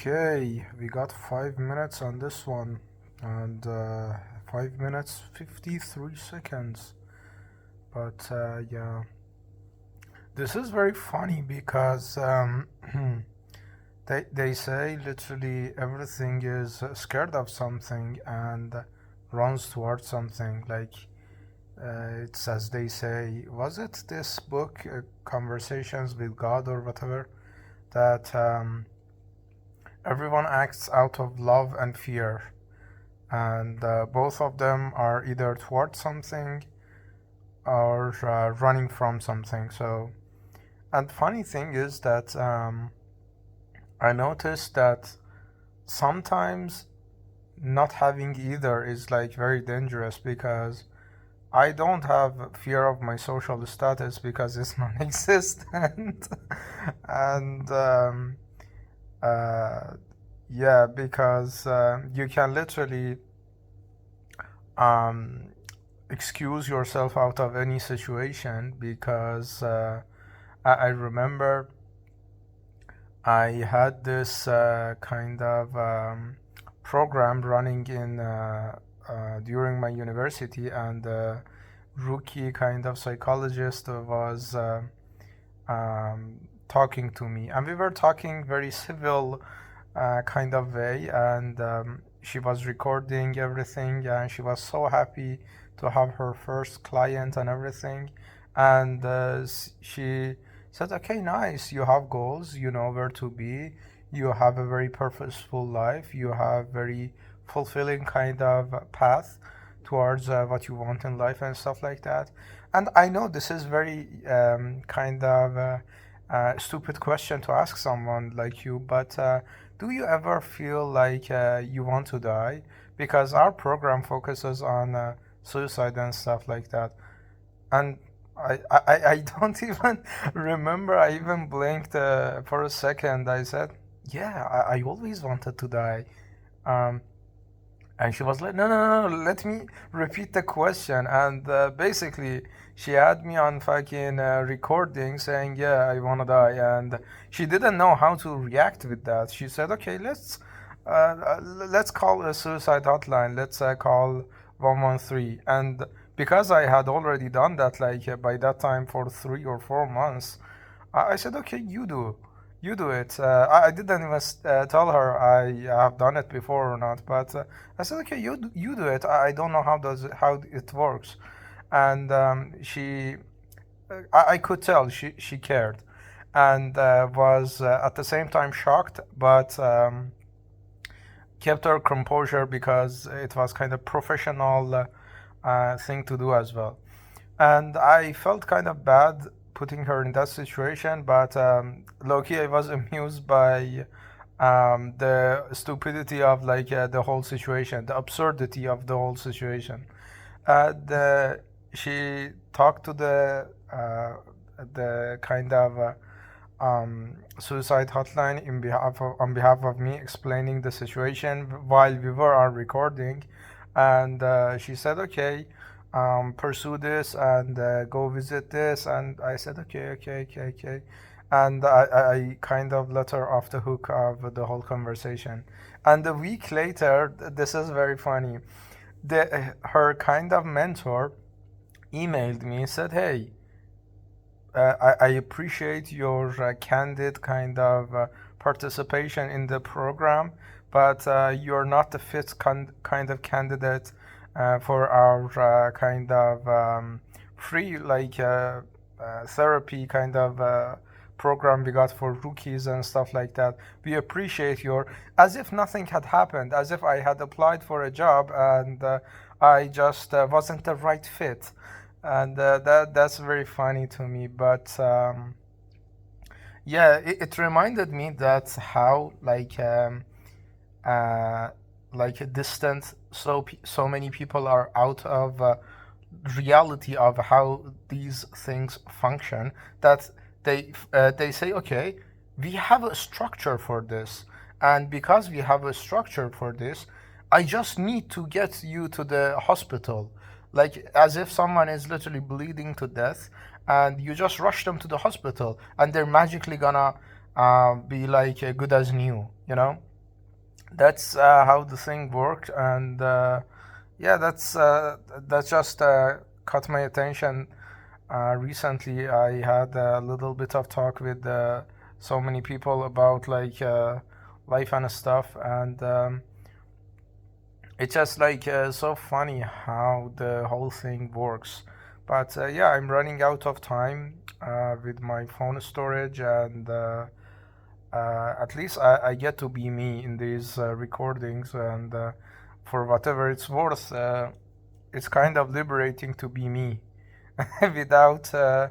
Okay, we got 5 minutes on this one, and 5 minutes 53 seconds. But yeah, this is very funny because they say literally everything is scared of something and runs towards something. Like it's as they say, was it this book, Conversations with God or whatever, that everyone acts out of love and fear, and both of them are either towards something or running from something. So, and funny thing is that I noticed that sometimes not having either is like very dangerous because I don't have fear of my social status because it's non-existent, and uh, yeah, because you can literally um, excuse yourself out of any situation because I remember I had this kind of program running in during my university, and rookie kind of psychologist was talking to me, and we were talking very civil kind of way, and she was recording everything, and she was so happy to have her first client and everything, and she said, okay, nice, you have goals, you know where to be, you have a very purposeful life, you have very fulfilling kind of path towards what you want in life and stuff like that. And I know this is very kind of stupid question to ask someone like you, but do you ever feel like you want to die? Because our program focuses on suicide and stuff like that. And I don't even remember. I even blinked for a second. I said, yeah, I always wanted to die. Um, and she was like, no, no, no, let me repeat the question. And basically, she had me on fucking recording saying, yeah, I want to die. And she didn't know how to react with that. She said, okay, let's call a suicide hotline. Let's call 113. And because I had already done that, like by that time for 3 or 4 months, I said, okay, you do it. I didn't even tell her I have done it before or not, but I said, okay, you do it. I don't know how it works, and I could tell she cared, and was at the same time shocked, but kept her composure because it was kind of professional thing to do as well. And I felt kind of bad putting her in that situation, but low-key I was amused by the stupidity of like the whole situation, the absurdity of the whole situation. The She talked to the kind of suicide hotline on behalf of me, explaining the situation while we were on recording, and she said, "Okay, pursue this and go visit this." And I said, "Okay, okay, okay, okay," and I kind of let her off the hook of the whole conversation. And a week later, this is very funny. Her kind of mentor emailed me and said, "Hey, I appreciate your candid kind of participation in the program, but you're not the fit kind of candidate for our kind of free therapy kind of program we got for rookies and stuff like that. We appreciate your," as if nothing had happened, as if I had applied for a job and I just wasn't the right fit. And that's very funny to me, but yeah, it reminded me that how like distant so many people are out of reality of how these things function, that they say, okay, we have a structure for this, and because we have a structure for this, I just need to get you to the hospital, like as if someone is literally bleeding to death, and you just rush them to the hospital, and they're magically gonna be like good as new, you know? that's how the thing worked. And yeah, that just caught my attention. Recently I had a little bit of talk with so many people about like life and stuff, and it's just like so funny how the whole thing works. But yeah, I'm running out of time with my phone storage, and at least I get to be me in these recordings, and for whatever it's worth, it's kind of liberating to be me without